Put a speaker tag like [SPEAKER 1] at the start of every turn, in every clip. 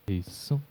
[SPEAKER 1] Isso.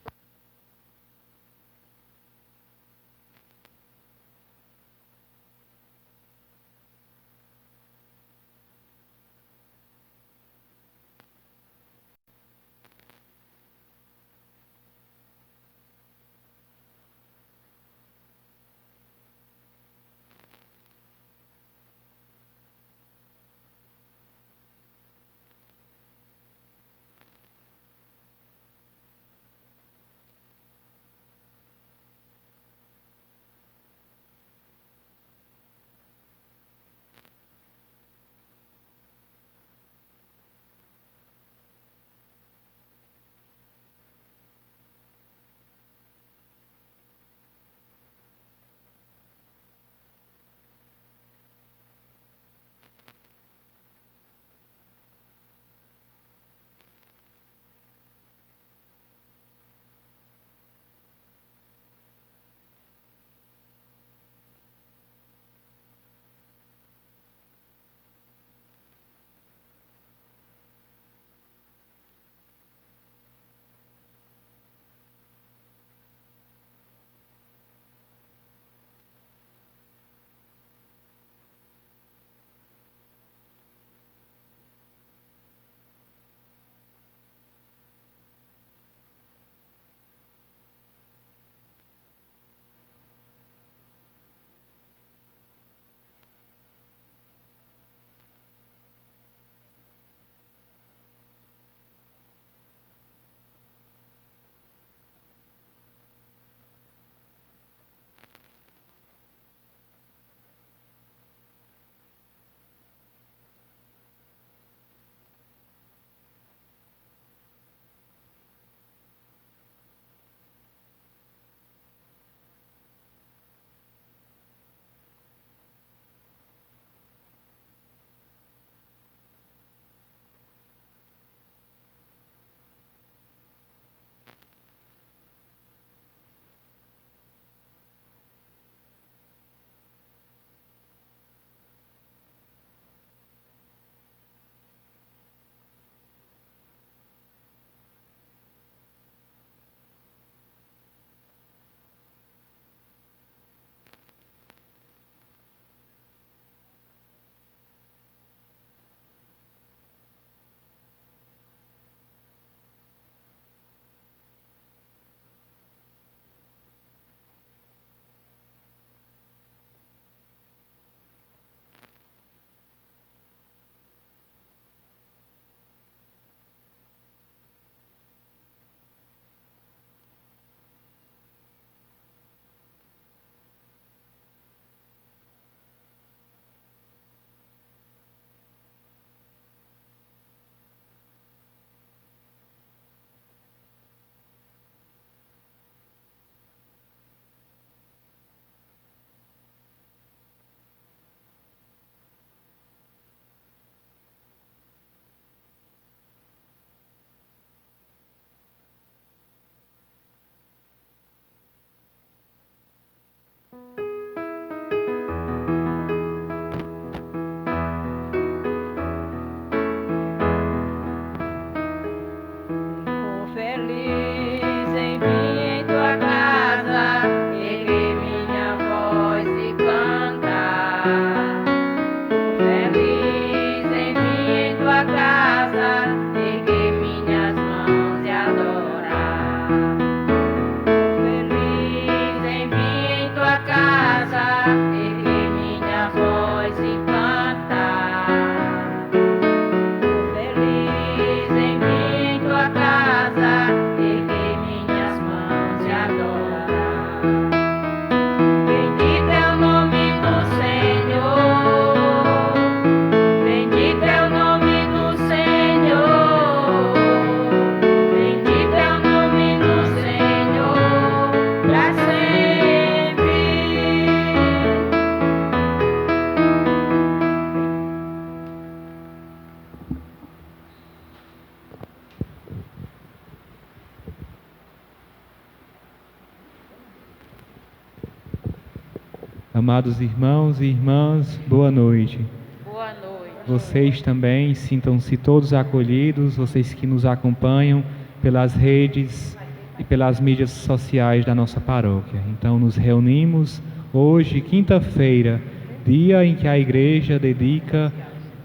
[SPEAKER 1] Amados irmãos e irmãs, boa noite.
[SPEAKER 2] Boa noite.
[SPEAKER 1] Vocês também sintam-se todos acolhidos, vocês que nos acompanham pelas redes e pelas mídias sociais da nossa paróquia. Então nos reunimos hoje, quinta-feira, dia em que a Igreja dedica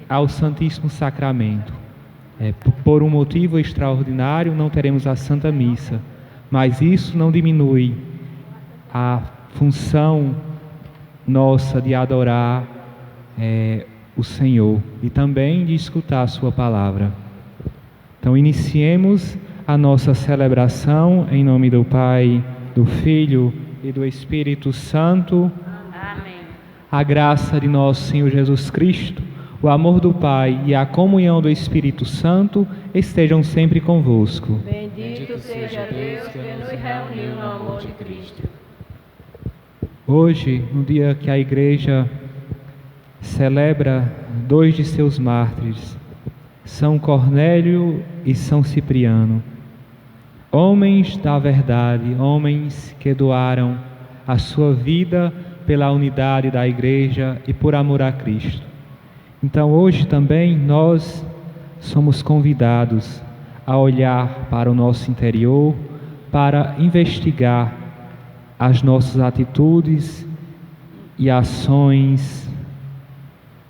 [SPEAKER 1] ao Santíssimo Sacramento. Por um motivo extraordinário não teremos a Santa Missa, mas isso não diminui a função nossa de adorar o Senhor e também de escutar a sua palavra. Então iniciemos a nossa celebração em nome do Pai, do Filho e do Espírito Santo.
[SPEAKER 2] Amém.
[SPEAKER 1] A graça de nosso Senhor Jesus Cristo, o amor do Pai e a comunhão do Espírito Santo estejam sempre convosco.
[SPEAKER 2] Bendito seja Deus que nos reuniu no amor de Cristo.
[SPEAKER 1] Hoje, no dia que a Igreja celebra 2 de seus mártires, São Cornélio e São Cipriano, homens da verdade, homens que doaram a sua vida pela unidade da Igreja e por amor a Cristo. Então hoje também nós somos convidados a olhar para o nosso interior, para investigar as nossas atitudes e ações,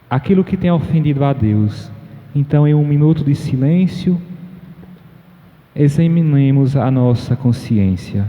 [SPEAKER 1] aquilo que tem ofendido a Deus. Então, em um minuto de silêncio, examinemos a nossa consciência.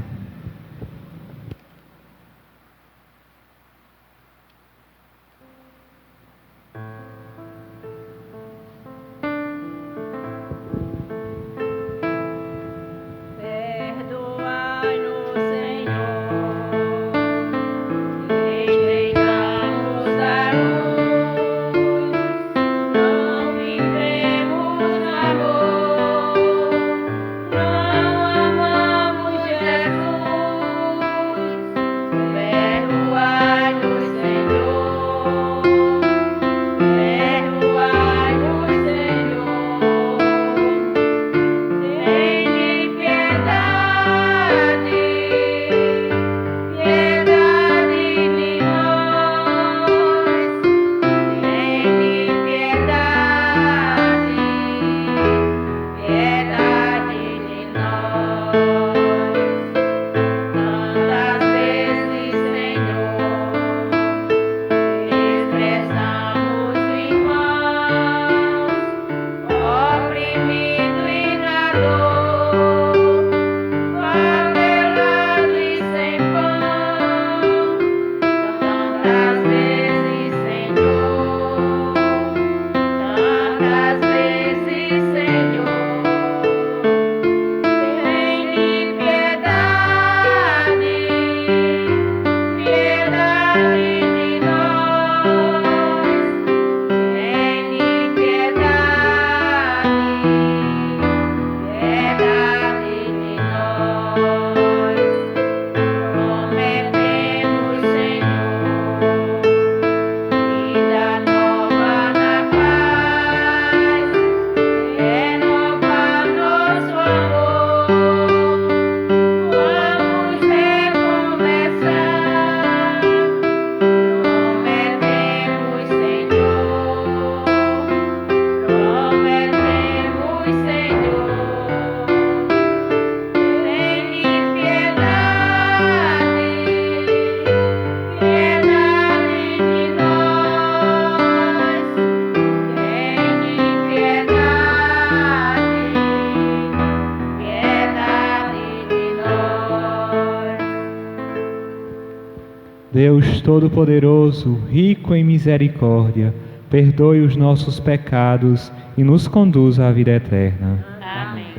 [SPEAKER 1] Deus Todo-Poderoso, rico em misericórdia, perdoe os nossos pecados e nos conduza à vida eterna.
[SPEAKER 2] Amém.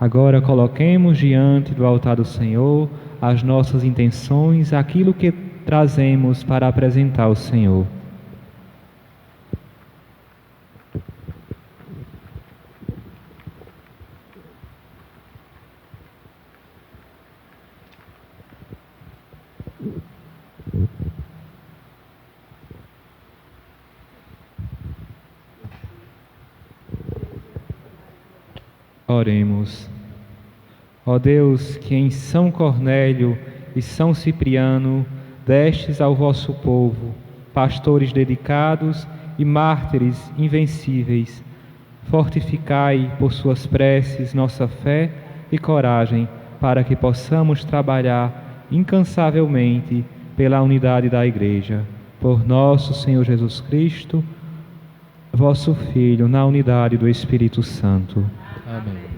[SPEAKER 1] Agora coloquemos diante do altar do Senhor as nossas intenções, aquilo que trazemos para apresentar ao Senhor. Oremos. Ó Deus, que em São Cornélio e São Cipriano destes ao vosso povo pastores dedicados e mártires invencíveis, fortificai por suas preces nossa fé e coragem para que possamos trabalhar incansavelmente pela unidade da Igreja. Por nosso Senhor Jesus Cristo, vosso Filho, na unidade do Espírito Santo.
[SPEAKER 3] Amém.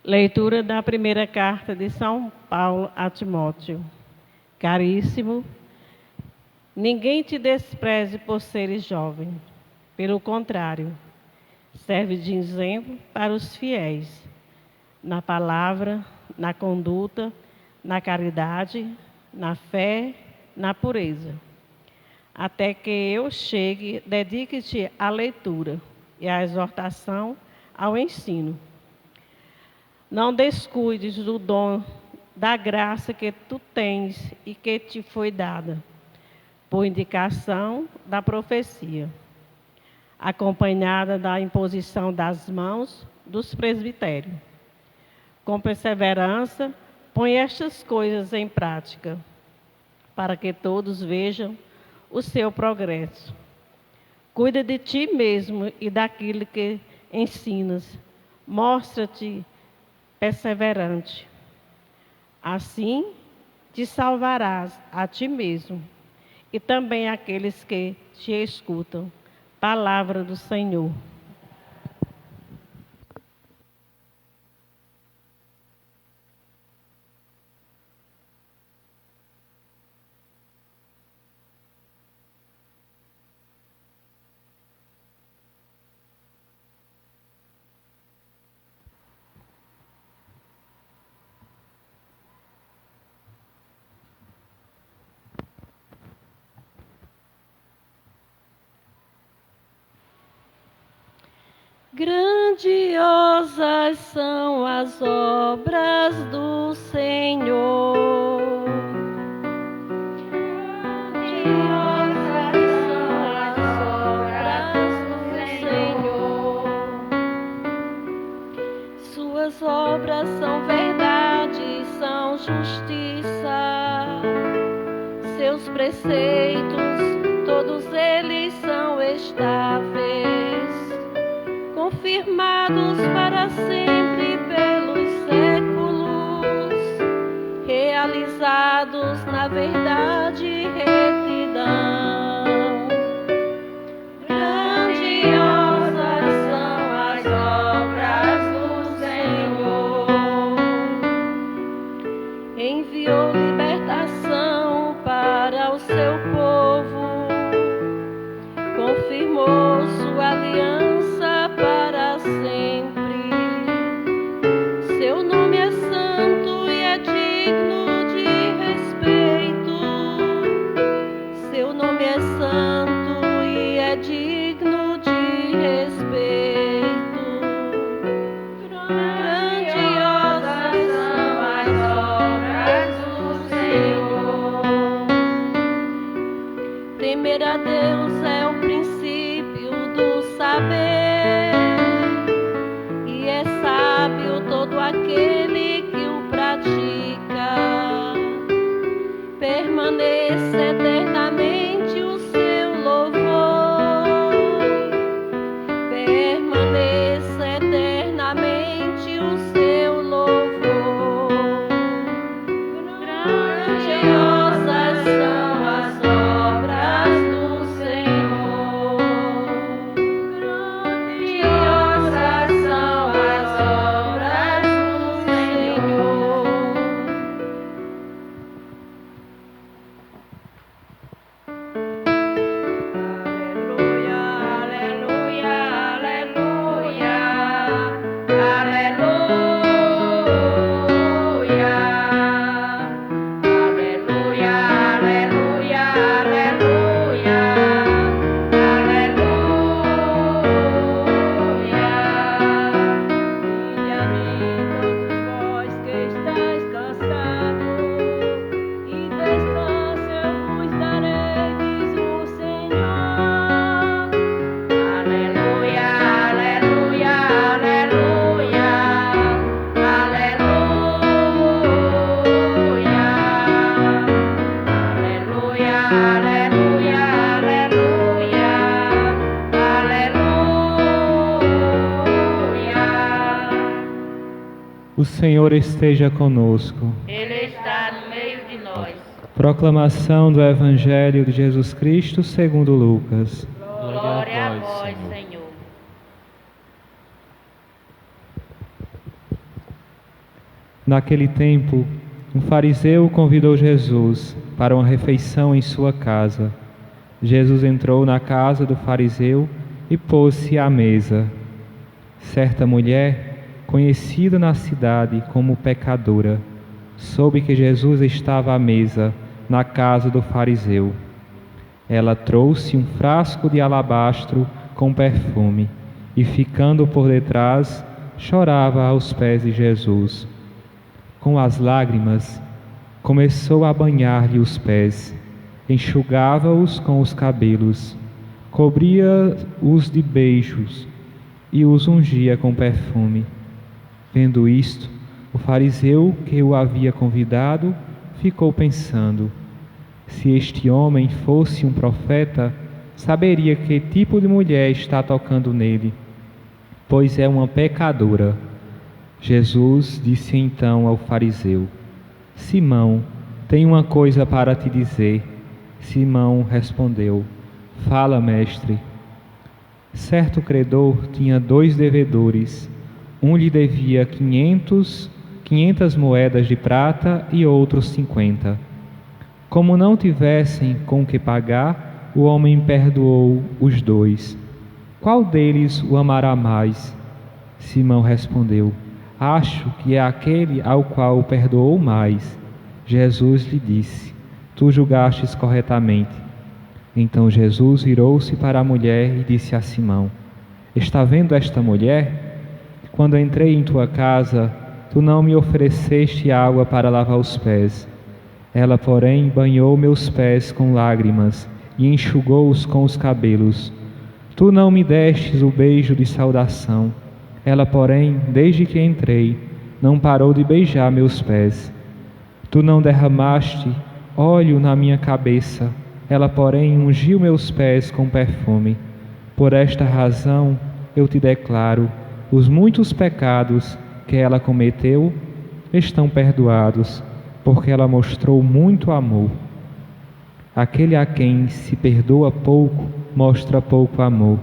[SPEAKER 2] Leitura da primeira carta de São Paulo a Timóteo. Caríssimo, ninguém te despreze por seres jovem. Pelo contrário, serve de exemplo para os fiéis, na palavra, na conduta, na caridade, na fé, na pureza. Até que eu chegue, dedique-te à leitura e à exortação, ao ensino. Não descuides do dom da graça que tu tens e que te foi dada, por indicação da profecia, acompanhada da imposição das mãos dos presbitérios. Com perseverança, põe estas coisas em prática, para que todos vejam o seu progresso. Cuida de ti mesmo e daquilo que ensinas. Mostra-te perseverante. Assim, te salvarás a ti mesmo e também aqueles que te escutam. Palavra do Senhor. Grandiosas são as obras do Senhor. Grandiosas são as obras do Senhor. Suas obras são verdade, são justiça. Seus preceitos, todos eles são estáveis, confirmados para sempre pelos séculos, realizados na verdade e retidão. Grandiosas são as obras do Senhor. Enviou libertação para o seu povo, confirmou sua aliança para sempre. Seu nome é santo e é digno de respeito.
[SPEAKER 1] O Senhor esteja conosco.
[SPEAKER 3] Ele está no meio de nós.
[SPEAKER 1] Proclamação do Evangelho de Jesus Cristo segundo Lucas.
[SPEAKER 3] Glória a vós, Senhor.
[SPEAKER 1] Naquele tempo, um fariseu convidou Jesus para uma refeição em sua casa. Jesus entrou na casa do fariseu e pôs-se à mesa. Certa mulher, conhecida na cidade como pecadora, soube que Jesus estava à mesa na casa do fariseu. Ela trouxe um frasco de alabastro com perfume e, ficando por detrás, chorava aos pés de Jesus. Com as lágrimas, começou a banhar-lhe os pés, enxugava-os com os cabelos, cobria-os de beijos e os ungia com perfume. Vendo isto, o fariseu que o havia convidado ficou pensando: se este homem fosse um profeta, saberia que tipo de mulher está tocando nele, pois é uma pecadora. Jesus disse então ao fariseu: Simão, tenho uma coisa para te dizer. Simão respondeu: Fala, mestre. Certo credor tinha 2 devedores. Um lhe devia 500 moedas de prata e outro 50. Como não tivessem com que pagar, o homem perdoou os 2. Qual deles o amará mais? Simão respondeu: Acho que é aquele ao qual o perdoou mais. Jesus lhe disse: Tu julgastes corretamente. Então Jesus virou-se para a mulher e disse a Simão: Está vendo esta mulher? Quando entrei em tua casa, tu não me ofereceste água para lavar os pés. Ela, porém, banhou meus pés com lágrimas e enxugou-os com os cabelos. Tu não me destes o beijo de saudação. Ela, porém, desde que entrei, não parou de beijar meus pés. Tu não derramaste óleo na minha cabeça. Ela, porém, ungiu meus pés com perfume. Por esta razão, eu te declaro: os muitos pecados que ela cometeu estão perdoados, porque ela mostrou muito amor. Aquele a quem se perdoa pouco, mostra pouco amor.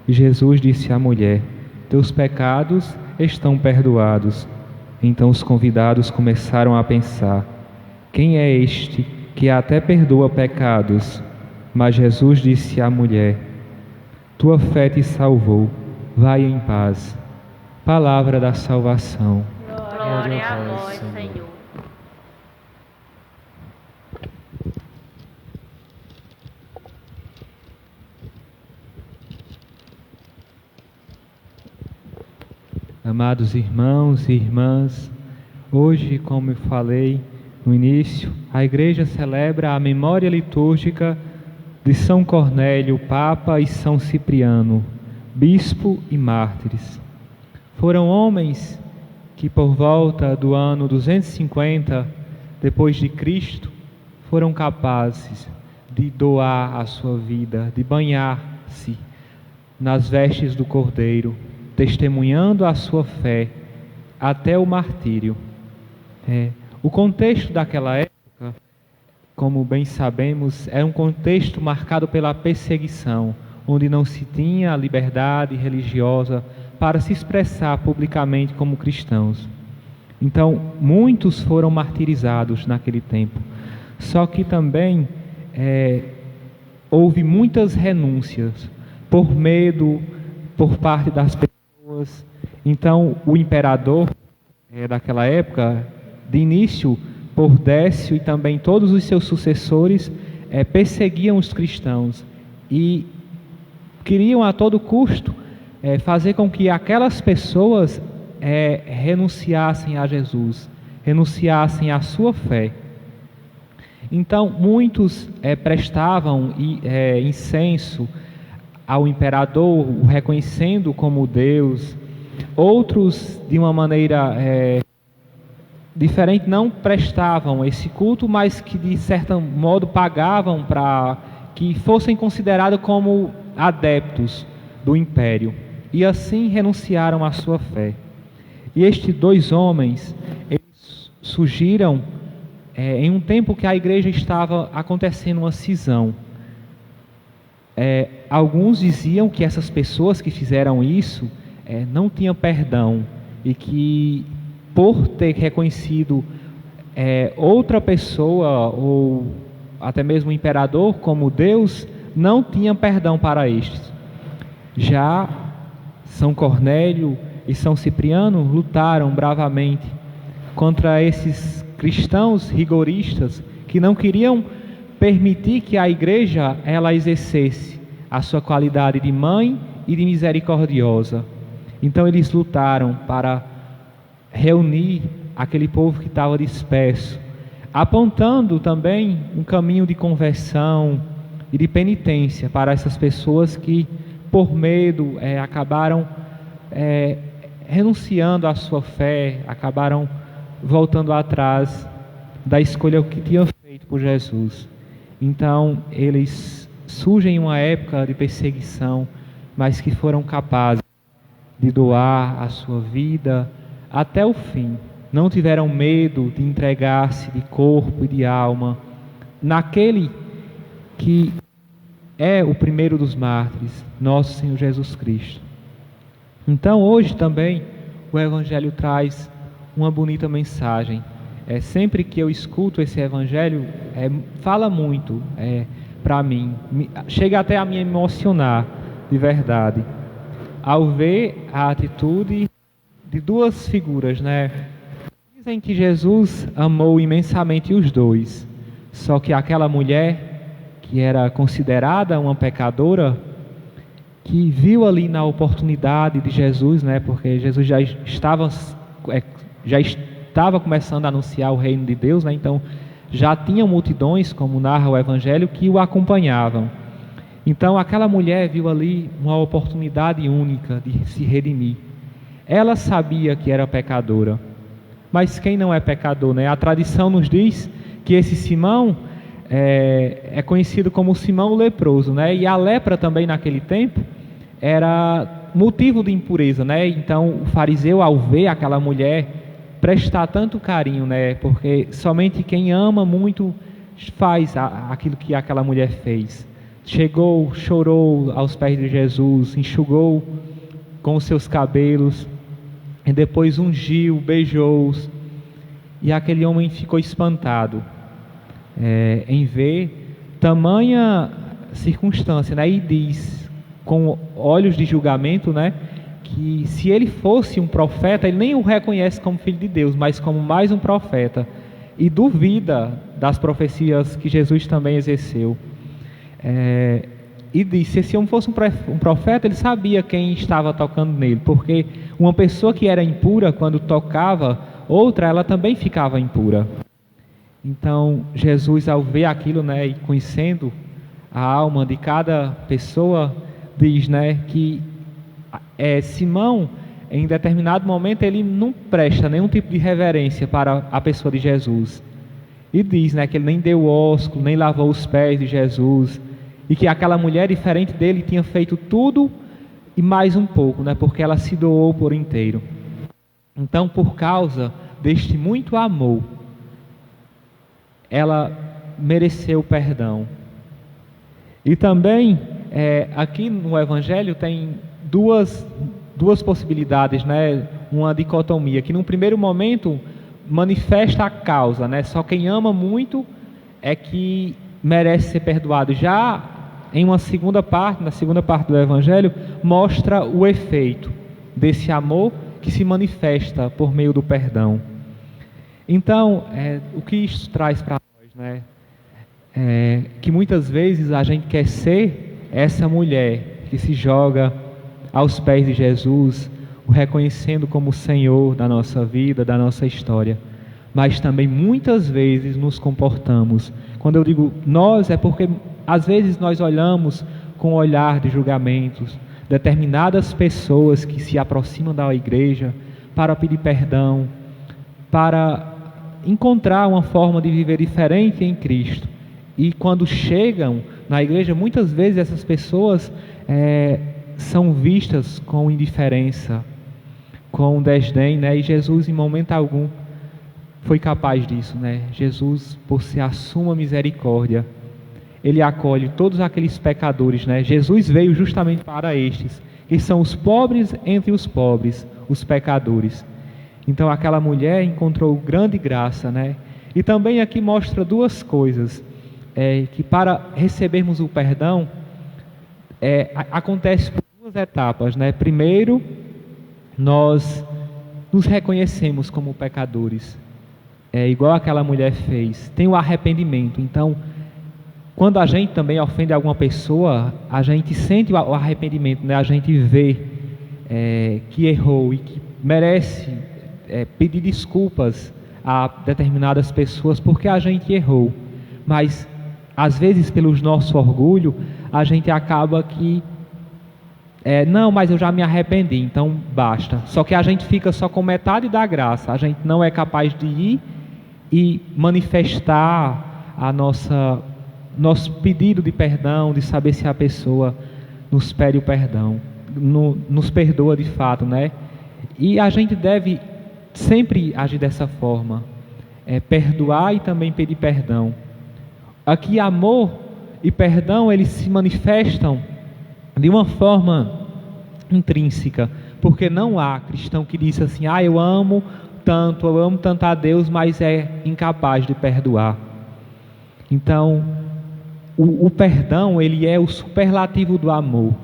[SPEAKER 1] E Jesus disse à mulher: Teus pecados estão perdoados. Então os convidados começaram a pensar: quem é este que até perdoa pecados? Mas Jesus disse à mulher: Tua fé te salvou. Vai em paz. Palavra da salvação.
[SPEAKER 3] Glória a vós, Senhor.
[SPEAKER 1] Amados irmãos e irmãs, hoje, como eu falei no início, a Igreja celebra a memória litúrgica de São Cornélio, Papa, e São Cipriano, bispo e mártires. Foram homens que por volta do ano 250 depois de Cristo foram capazes de doar a sua vida, de banhar-se nas vestes do Cordeiro, testemunhando a sua fé até o martírio. O contexto daquela época, como bem sabemos, era um contexto marcado pela perseguição, onde não se tinha liberdade religiosa para se expressar publicamente como cristãos. Então, muitos foram martirizados naquele tempo. Só que também houve muitas renúncias, por medo, por parte das pessoas. Então, o imperador daquela época, de início, por Décio e também todos os seus sucessores, perseguiam os cristãos e queriam a todo custo fazer com que aquelas pessoas renunciassem a Jesus, renunciassem à sua fé. Então, muitos prestavam incenso ao imperador, o reconhecendo como Deus. Outros, de uma maneira diferente, não prestavam esse culto, mas que, de certo modo, pagavam para que fossem considerados como adeptos do império. E assim renunciaram à sua fé. E estes dois homens, eles surgiram em um tempo que a igreja estava acontecendo uma cisão. Alguns diziam que essas pessoas que fizeram isso não tinham perdão e que, por ter reconhecido outra pessoa ou até mesmo o imperador como Deus, não tinha perdão para estes. Já São Cornélio e São Cipriano lutaram bravamente contra esses cristãos rigoristas que não queriam permitir que a igreja ela exercesse a sua qualidade de mãe e de misericordiosa. Então eles lutaram para reunir aquele povo que estava disperso, apontando também um caminho de conversão e de penitência para essas pessoas que, por medo, acabaram renunciando à sua fé, acabaram voltando atrás da escolha que tinham feito por Jesus. Então, eles surgem em uma época de perseguição, mas que foram capazes de doar a sua vida até o fim. Não tiveram medo de entregar-se de corpo e de alma naquele que é o primeiro dos mártires, nosso Senhor Jesus Cristo. Então, hoje também, o Evangelho traz uma bonita mensagem. Sempre que eu escuto esse Evangelho, fala muito para mim, chega até a me emocionar de verdade, ao ver a atitude de duas figuras, né? Dizem que Jesus amou imensamente os dois, só que aquela mulher, que era considerada uma pecadora, que viu ali na oportunidade de Jesus, né? Porque Jesus já estava começando a anunciar o reino de Deus, né? Então já tinha multidões, como narra o Evangelho, que o acompanhavam. Então aquela mulher viu ali uma oportunidade única de se redimir. Ela sabia que era pecadora, mas quem não é pecador, né? A tradição nos diz que esse Simão é conhecido como Simão o leproso, né? E a lepra também naquele tempo era motivo de impureza, né? Então o fariseu, ao ver aquela mulher prestar tanto carinho, né? Porque somente quem ama muito faz aquilo que aquela mulher fez. Chegou, chorou aos pés de Jesus, enxugou com os seus cabelos, e depois ungiu, beijou-os, e aquele homem ficou espantado em ver tamanha circunstância, né? E diz, com olhos de julgamento, né, que se ele fosse um profeta, ele nem o reconhece como filho de Deus, mas como mais um profeta, e duvida das profecias que Jesus também exerceu. E disse, se esse homem fosse um profeta, ele sabia quem estava tocando nele, porque uma pessoa que era impura, quando tocava outra, ela também ficava impura. Então Jesus, ao ver aquilo, né, e conhecendo a alma de cada pessoa, diz, né, que Simão, em determinado momento, ele não presta nenhum tipo de reverência para a pessoa de Jesus, e diz, né, que ele nem deu ósculo, nem lavou os pés de Jesus, e que aquela mulher, diferente dele, tinha feito tudo e mais um pouco, né, porque ela se doou por inteiro. Então, por causa deste muito amor, ela mereceu perdão. E também, aqui no Evangelho tem duas possibilidades, né? Uma dicotomia, que num primeiro momento manifesta a causa, né? Só quem ama muito é que merece ser perdoado. Já em uma segunda parte, na segunda parte do Evangelho, mostra o efeito desse amor que se manifesta por meio do perdão. Então, o que isso traz para nós, né? Que muitas vezes a gente quer ser essa mulher que se joga aos pés de Jesus, o reconhecendo como o Senhor da nossa vida, da nossa história. Mas também muitas vezes nos comportamos. Quando eu digo nós, é porque às vezes nós olhamos com um olhar de julgamentos determinadas pessoas que se aproximam da igreja para pedir perdão, para encontrar uma forma de viver diferente em Cristo. E quando chegam na igreja, muitas vezes essas pessoas são vistas com indiferença, com desdém, né? E Jesus, em momento algum, foi capaz disso, né? Jesus, por ser a suma misericórdia, ele acolhe todos aqueles pecadores, né? Jesus veio justamente para estes, que são os pobres entre os pobres, os pecadores. Então aquela mulher encontrou grande graça, né? E também aqui mostra duas coisas, que para recebermos o perdão, acontece por duas etapas, né? Primeiro, nós nos reconhecemos como pecadores, igual aquela mulher fez, tem o arrependimento. Então, quando a gente também ofende alguma pessoa, a gente sente o arrependimento, né? A gente vê que errou e que merece pedir desculpas a determinadas pessoas porque a gente errou, mas às vezes pelo nosso orgulho a gente acaba que não, mas eu já me arrependi, então basta. Só que a gente fica só com metade da graça, a gente não é capaz de ir e manifestar nosso pedido de perdão, de saber se a pessoa nos pede o perdão, nos perdoa de fato, né? E a gente deve sempre agir dessa forma, perdoar e também pedir perdão. Aqui amor e perdão, eles se manifestam de uma forma intrínseca, porque não há cristão que diz assim, eu amo tanto a Deus, mas é incapaz de perdoar. Então, o perdão, ele é o superlativo do amor.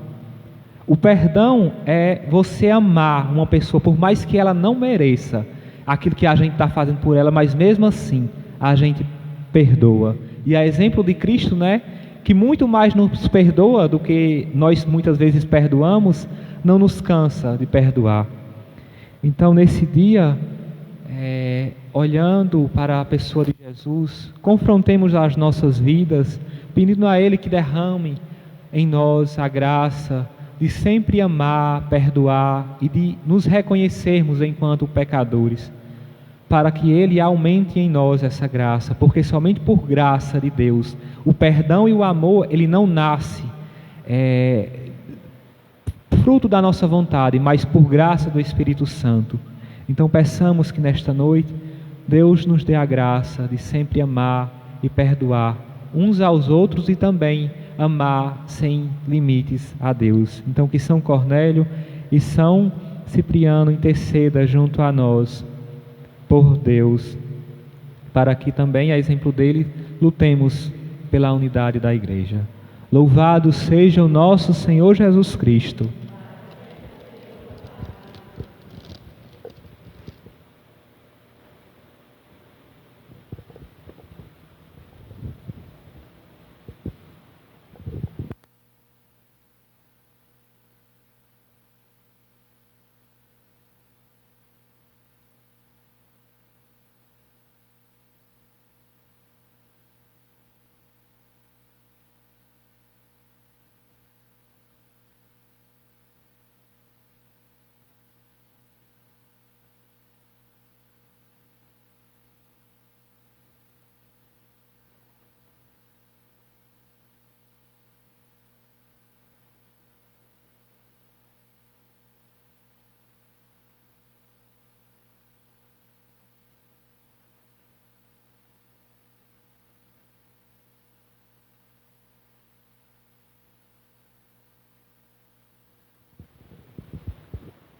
[SPEAKER 1] O perdão é você amar uma pessoa, por mais que ela não mereça aquilo que a gente está fazendo por ela, mas mesmo assim, a gente perdoa. E a exemplo de Cristo, né, que muito mais nos perdoa do que nós muitas vezes perdoamos, não nos cansa de perdoar. Então, nesse dia, olhando para a pessoa de Jesus, confrontemos as nossas vidas, pedindo a Ele que derrame em nós a graça de sempre amar, perdoar e de nos reconhecermos enquanto pecadores, para que Ele aumente em nós essa graça, porque somente por graça de Deus, o perdão e o amor, ele não nasce fruto da nossa vontade, mas por graça do Espírito Santo. Então peçamos que nesta noite Deus nos dê a graça de sempre amar e perdoar uns aos outros e também amar sem limites a Deus. Então que São Cornélio e São Cipriano interceda junto a nós por Deus, para que também, a exemplo dele, lutemos pela unidade da Igreja. Louvado seja o nosso Senhor Jesus Cristo.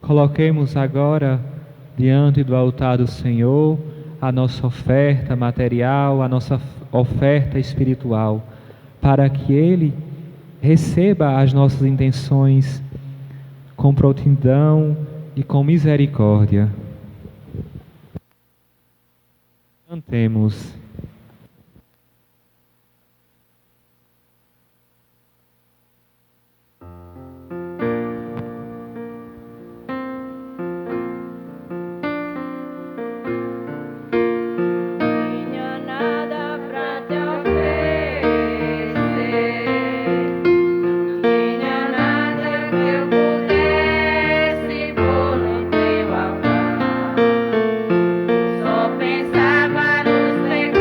[SPEAKER 1] Coloquemos agora diante do altar do Senhor a nossa oferta material, a nossa oferta espiritual, para que Ele receba as nossas intenções com prontidão e com misericórdia. Cantemos.
[SPEAKER 3] Só pensava nos pecados.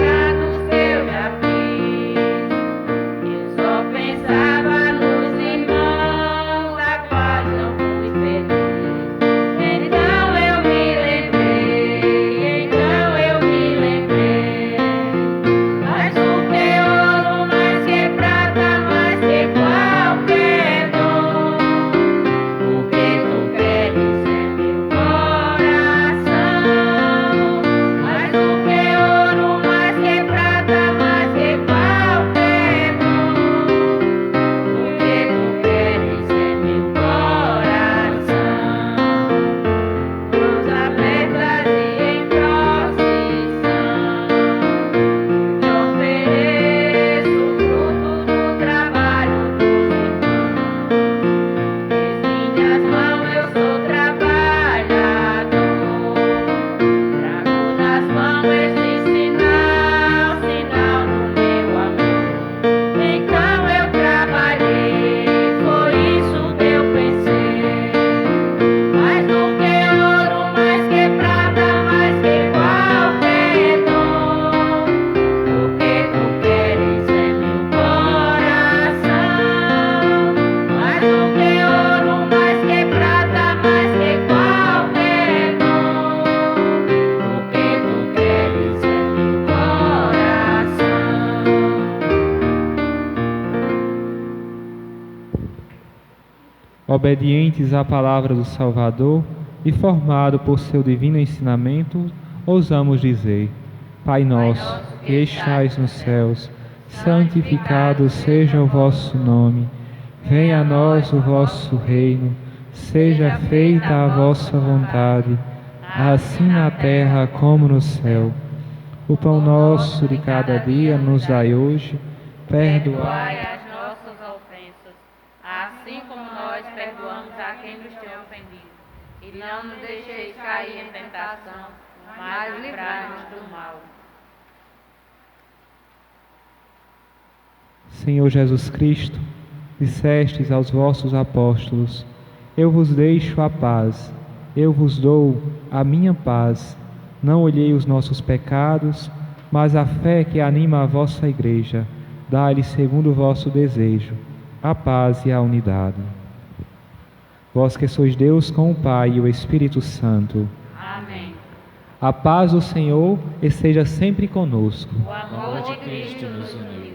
[SPEAKER 1] Obedientes à palavra do Salvador e formado por seu divino ensinamento, ousamos dizer: Pai nosso, que estais nos céus, santificado seja o vosso nome. Venha a nós o vosso reino, seja feita a vossa vontade, assim na terra como no céu. O pão nosso de cada dia nos dai hoje, perdoai
[SPEAKER 3] as nossas ofensas, assim como nós perdoamos a quem nos tem ofendido. E não nos deixeis cair em tentação, mas livrai-nos do mal.
[SPEAKER 1] Senhor Jesus Cristo, dissestes aos vossos apóstolos: Eu vos deixo a paz, eu vos dou a minha paz. Não olhei os nossos pecados, mas a fé que anima a vossa Igreja. Dai-lhe segundo o vosso desejo, a paz e a unidade. Vós que sois Deus com o Pai e o Espírito Santo.
[SPEAKER 3] Amém.
[SPEAKER 1] A paz do Senhor esteja sempre conosco.
[SPEAKER 3] O amor de Cristo nos uniu.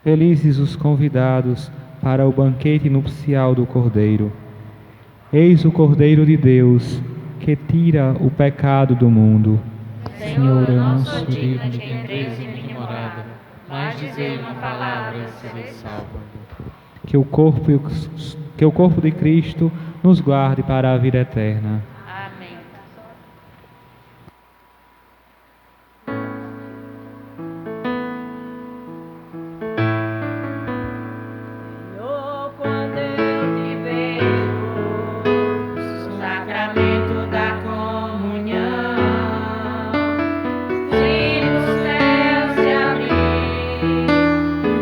[SPEAKER 1] Felizes os convidados para o banquete nupcial do Cordeiro. Eis o Cordeiro de Deus, que tira o pecado do mundo.
[SPEAKER 3] Senhor, eu não sou digno de que entreis em minha morada, mas dizei uma palavra e serei salvo.
[SPEAKER 1] Que o corpo de Cristo nos guarde para a vida eterna.
[SPEAKER 3] Amém.
[SPEAKER 2] Quando eu te vejo,
[SPEAKER 3] O sacramento da comunhão, se no céu se abrir,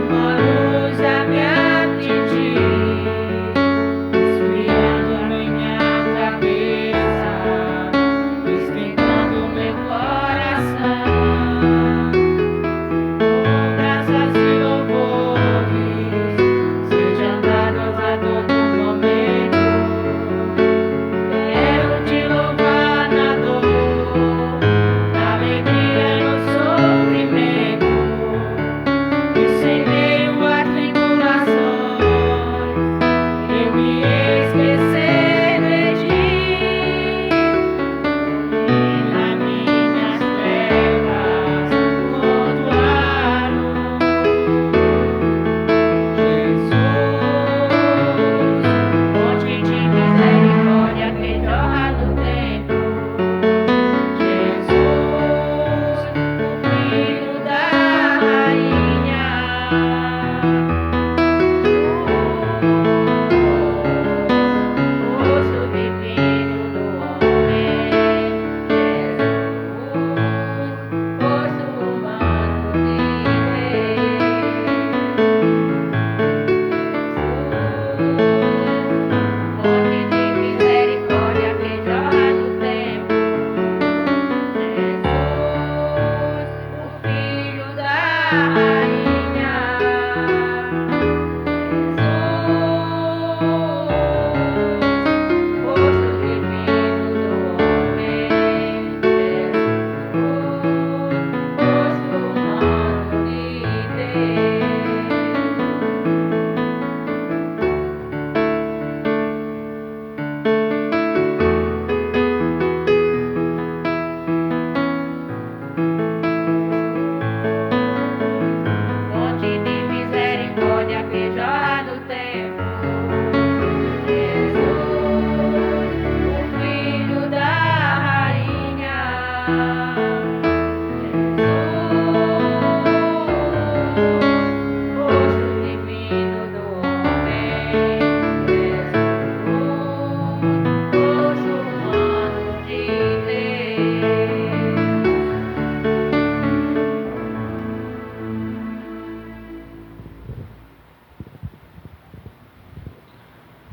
[SPEAKER 3] uma luz a me atingir, esfriando minha cabeça.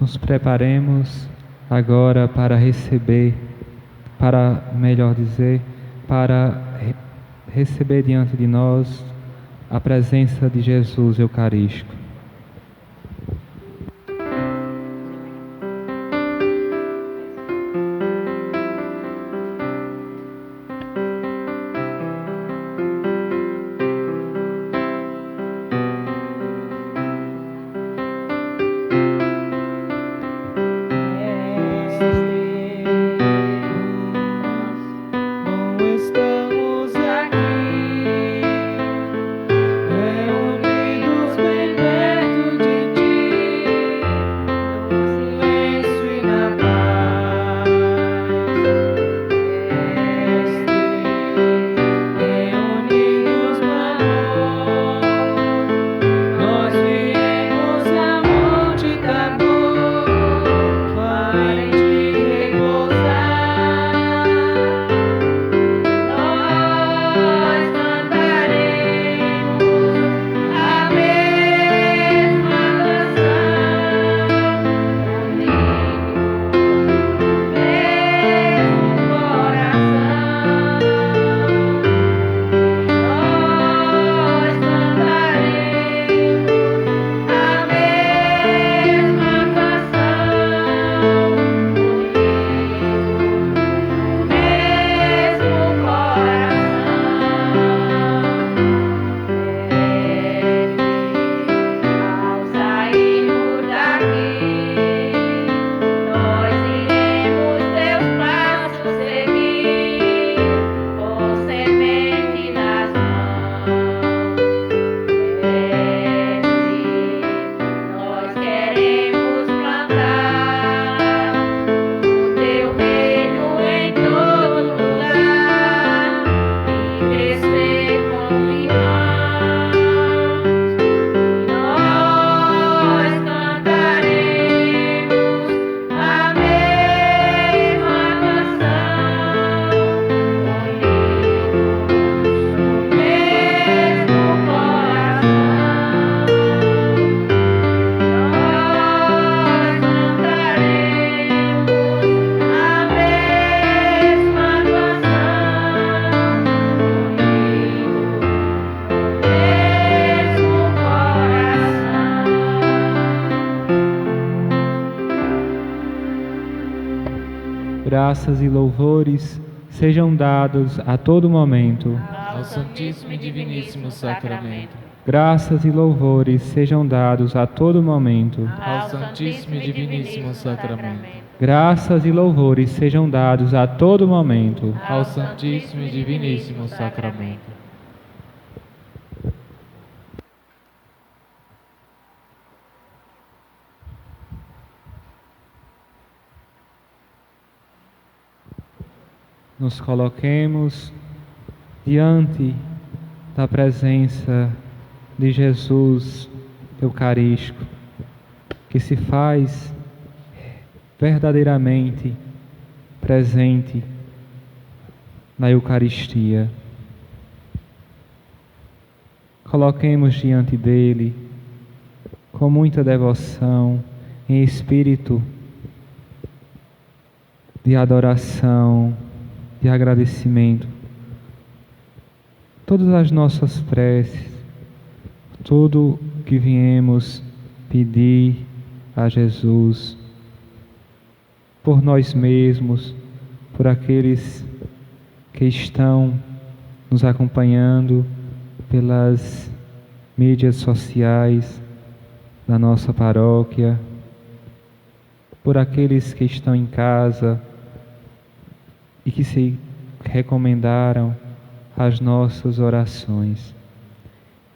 [SPEAKER 1] nos preparemos agora para receber, receber diante de nós a presença de Jesus Eucarístico. Graças e louvores sejam dados a todo momento
[SPEAKER 4] ao Santíssimo e Diviníssimo Sacramento.
[SPEAKER 1] Graças e louvores sejam dados a todo momento
[SPEAKER 4] ao Santíssimo e Diviníssimo Sacramento.
[SPEAKER 1] Graças e louvores sejam dados a todo momento
[SPEAKER 4] ao Santíssimo e Diviníssimo Sacramento.
[SPEAKER 1] Nos coloquemos diante da presença de Jesus Eucarístico, que se faz verdadeiramente presente na Eucaristia. Coloquemos diante dele com muita devoção, em espírito de adoração, de agradecimento, todas as nossas preces, tudo que viemos pedir a Jesus, por nós mesmos, por aqueles que estão nos acompanhando pelas mídias sociais da nossa paróquia, por aqueles que estão em casa e que se recomendaram as nossas orações.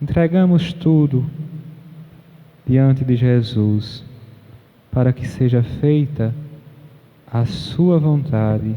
[SPEAKER 1] Entregamos tudo diante de Jesus, para que seja feita a sua vontade.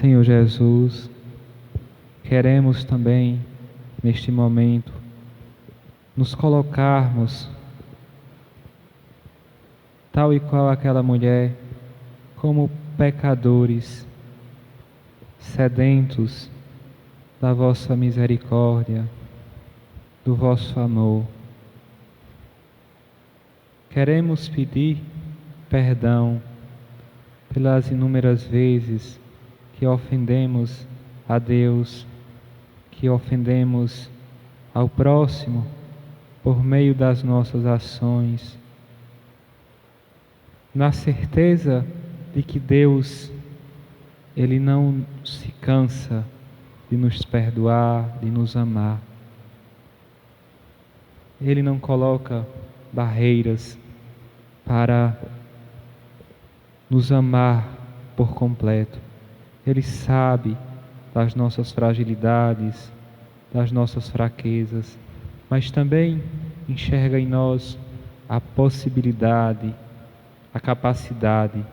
[SPEAKER 1] Senhor Jesus, queremos também, neste momento, nos colocarmos, tal e qual aquela mulher, como pecadores, sedentos da vossa misericórdia, do vosso amor. Queremos pedir perdão pelas inúmeras vezes que ofendemos a Deus, que ofendemos ao próximo por meio das nossas ações, na certeza de que Deus, Ele não se cansa de nos perdoar, de nos amar. Ele não coloca barreiras para nos amar por completo. Ele sabe das nossas fragilidades, das nossas fraquezas, mas também enxerga em nós a possibilidade, a capacidade.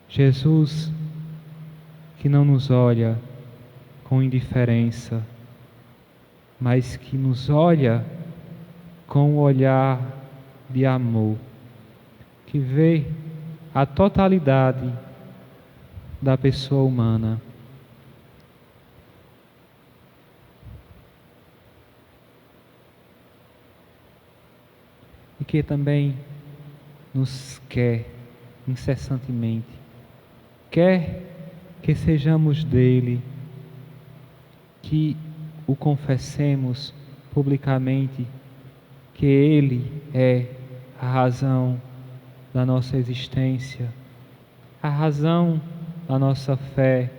[SPEAKER 1] Jesus, que não nos olha com indiferença, mas que nos olha com o olhar de amor, que vê a totalidade da pessoa humana. E que também nos quer incessantemente, quer que sejamos dele, que o confessemos publicamente, que ele é a razão da nossa existência, a razão da nossa fé,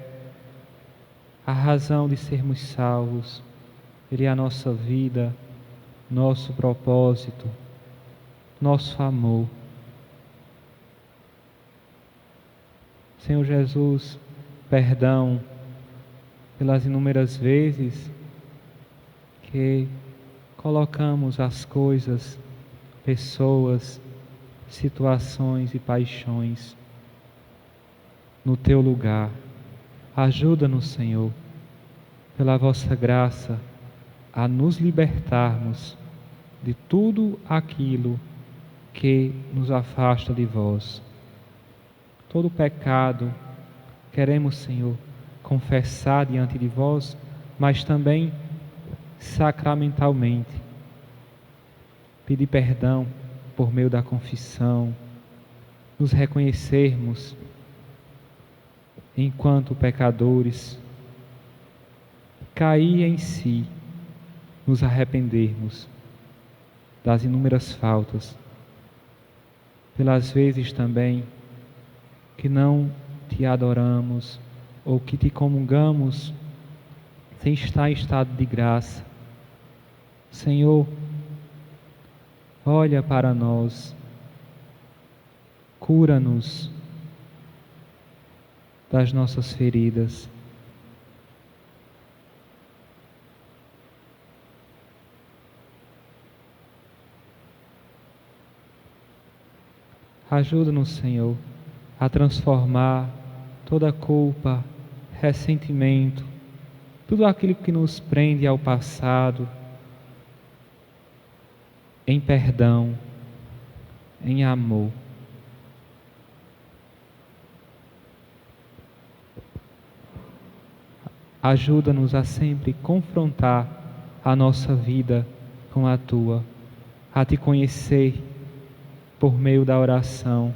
[SPEAKER 1] a razão de sermos salvos. Ele é a nossa vida, nosso propósito, nosso amor. Senhor Jesus, perdão pelas inúmeras vezes que colocamos as coisas, pessoas, situações e paixões no Teu lugar. Ajuda-nos, Senhor, pela vossa graça, a nos libertarmos de tudo aquilo que nos afasta de vós. Todo pecado queremos, Senhor, confessar diante de vós, mas também sacramentalmente. Pedir perdão por meio da confissão, nos reconhecermos enquanto pecadores, cair em si, nos arrependermos das inúmeras faltas, pelas vezes também que não Te adoramos ou que Te comungamos sem estar em estado de graça. Senhor, olha para nós, cura-nos das nossas feridas. Ajuda-nos, Senhor, a transformar toda culpa, ressentimento, tudo aquilo que nos prende ao passado, em perdão, em amor. Ajuda-nos a sempre confrontar a nossa vida com a Tua, a Te conhecer por meio da oração,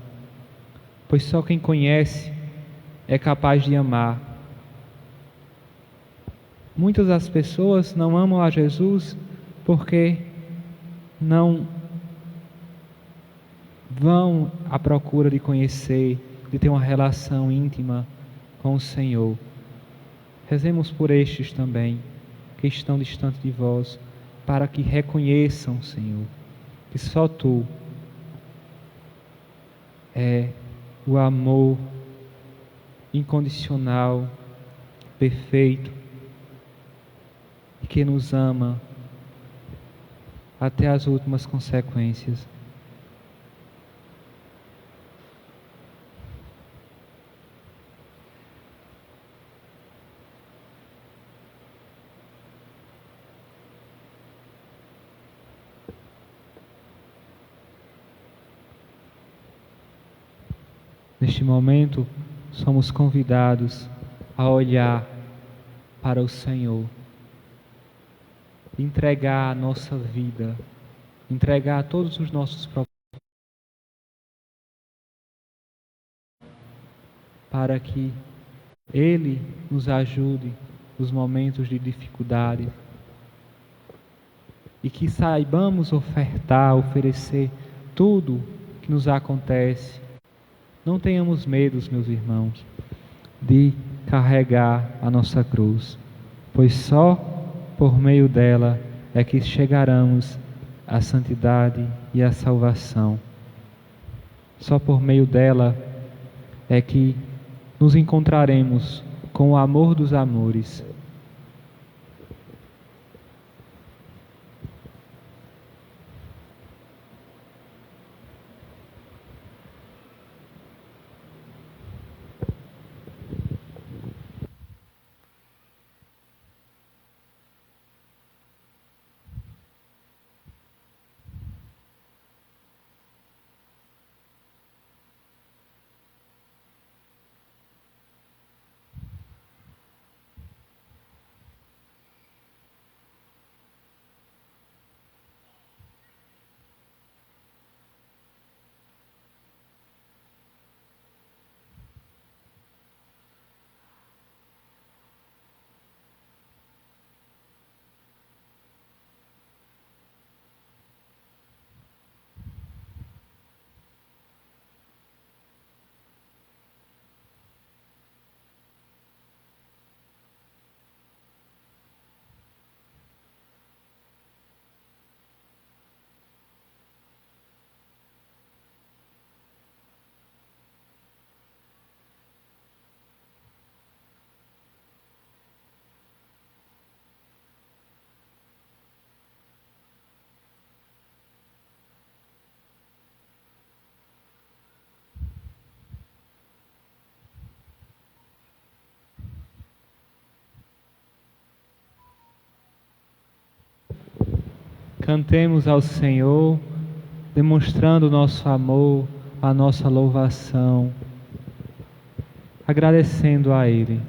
[SPEAKER 1] pois só quem conhece é capaz de amar. Muitas das pessoas não amam a Jesus porque não vão à procura de conhecer, de ter uma relação íntima com o Senhor. Rezemos por estes também, que estão distantes de vós, para que reconheçam, Senhor, que só Tu é o amor incondicional, perfeito, e que nos ama até as últimas consequências. Neste momento, somos convidados a olhar para o Senhor, entregar a nossa vida, entregar todos os nossos propósitos, para que Ele nos ajude nos momentos de dificuldade e que saibamos oferecer tudo que nos acontece. Não tenhamos medos, meus irmãos, de carregar a nossa cruz, pois só por meio dela é que chegaremos à santidade e à salvação. Só por meio dela é que nos encontraremos com o amor dos amores. Cantemos ao Senhor, demonstrando o nosso amor, a nossa louvação, agradecendo a Ele.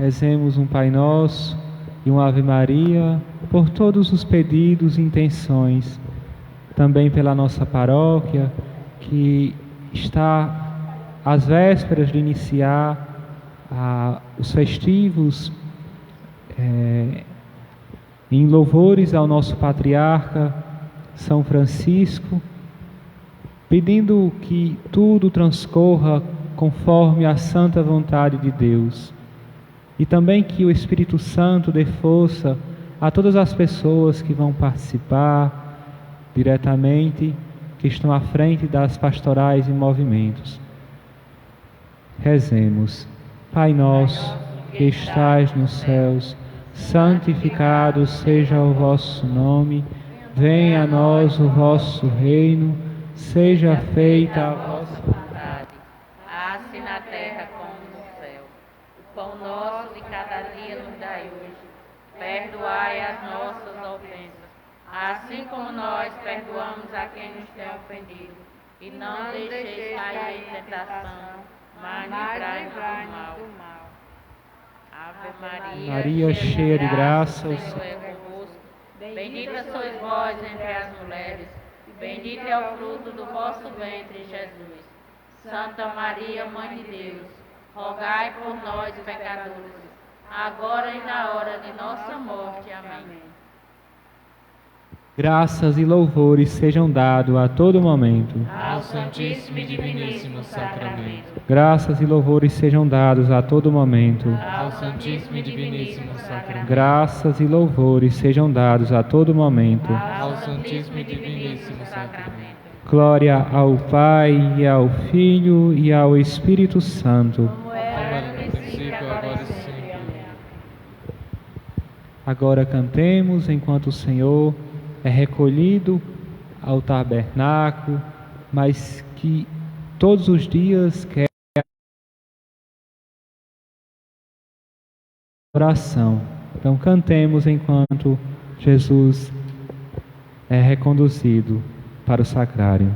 [SPEAKER 1] Rezemos um Pai Nosso e uma Ave Maria por todos os pedidos e intenções, também pela nossa paróquia, que está às vésperas de iniciar os festivos em louvores ao nosso patriarca São Francisco, pedindo que tudo transcorra conforme a santa vontade de Deus. E também que o Espírito Santo dê força a todas as pessoas que vão participar diretamente, que estão à frente das pastorais e movimentos. Rezemos. Pai nosso, que estais nos céus, santificado seja o vosso nome, venha a nós o vosso reino, seja feita a vossa
[SPEAKER 3] vontade, assim na terra como no céu. O pão nosso de cada dia nos dai hoje. Perdoai as nossas ofensas, assim como nós perdoamos a quem nos tem ofendido. E não deixeis cair em tentação, mas livrai-nos do mal. Ave
[SPEAKER 1] Maria, cheia de graça,
[SPEAKER 3] o Senhor é convosco. Bendita sois vós entre as mulheres, bendito é o fruto do vosso ventre, Jesus. Santa Maria, Mãe de Deus, rogai por nós, pecadores, agora e na hora de nossa morte. Amém.
[SPEAKER 1] Graças e louvores sejam dados a todo momento
[SPEAKER 4] ao Santíssimo e Diviníssimo Sacramento.
[SPEAKER 1] Graças e louvores sejam dados a todo momento
[SPEAKER 4] ao Santíssimo e Diviníssimo Sacramento.
[SPEAKER 1] Graças e louvores sejam dados a todo momento
[SPEAKER 4] ao Santíssimo e Diviníssimo Sacramento.
[SPEAKER 1] Glória ao Pai, e ao Filho, e ao Espírito Santo.
[SPEAKER 4] Como era no princípio, agora e sempre.
[SPEAKER 1] Agora cantemos enquanto o Senhor é recolhido ao tabernáculo, mas que todos os dias quer oração. Então cantemos enquanto Jesus é reconduzido para o sacrário.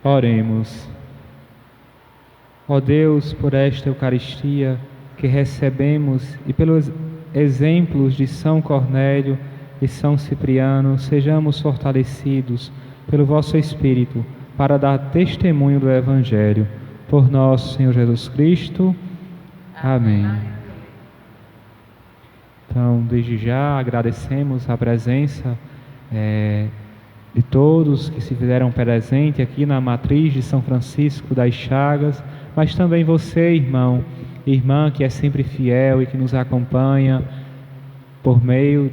[SPEAKER 1] Oremos. Ó Deus, por esta Eucaristia que recebemos e pelos exemplos de São Cornélio e São Cipriano, sejamos fortalecidos pelo vosso Espírito para dar testemunho do Evangelho. Por nosso Senhor Jesus Cristo. Amém. Então, desde já agradecemos a presença de todos que se fizeram presente aqui na matriz de São Francisco das Chagas, mas também você, irmão, irmã, que é sempre fiel e que nos acompanha por meio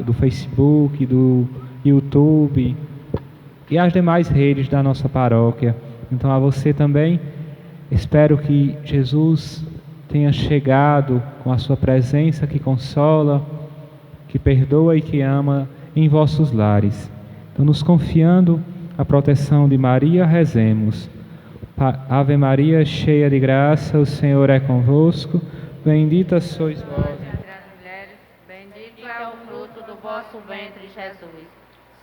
[SPEAKER 1] do Facebook, do YouTube e as demais redes da nossa paróquia. Então a você também, espero que Jesus tenha chegado com a sua presença que consola, que perdoa e que ama em vossos lares. Então, nos confiando a proteção de Maria, rezemos. Ave Maria, cheia de graça, o Senhor é convosco. Bendita sois vós
[SPEAKER 3] entre as mulheres, bendito é o fruto do vosso ventre, Jesus.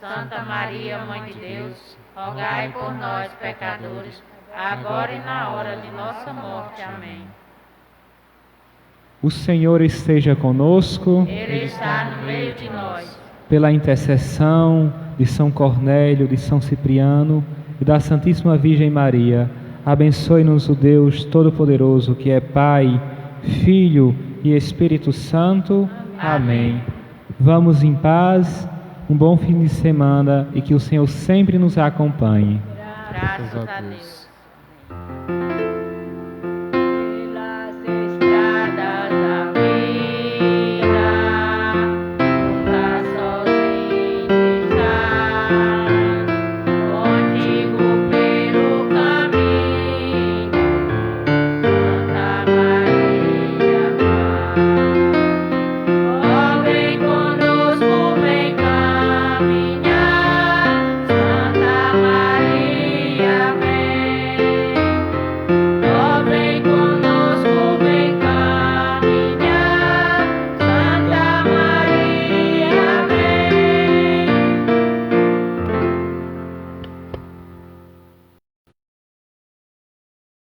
[SPEAKER 3] Santa Maria, Mãe de Deus, rogai por nós, pecadores, agora e na hora de nossa morte. Amém.
[SPEAKER 1] O Senhor esteja conosco.
[SPEAKER 3] Ele está no meio de nós.
[SPEAKER 1] Pela intercessão de São Cornélio, de São Cipriano e da Santíssima Virgem Maria, abençoe-nos o Deus Todo-Poderoso, que é Pai, Filho e Espírito Santo. Amém. Vamos em paz, um bom fim de semana e que o Senhor sempre nos acompanhe.
[SPEAKER 3] Graças a Deus.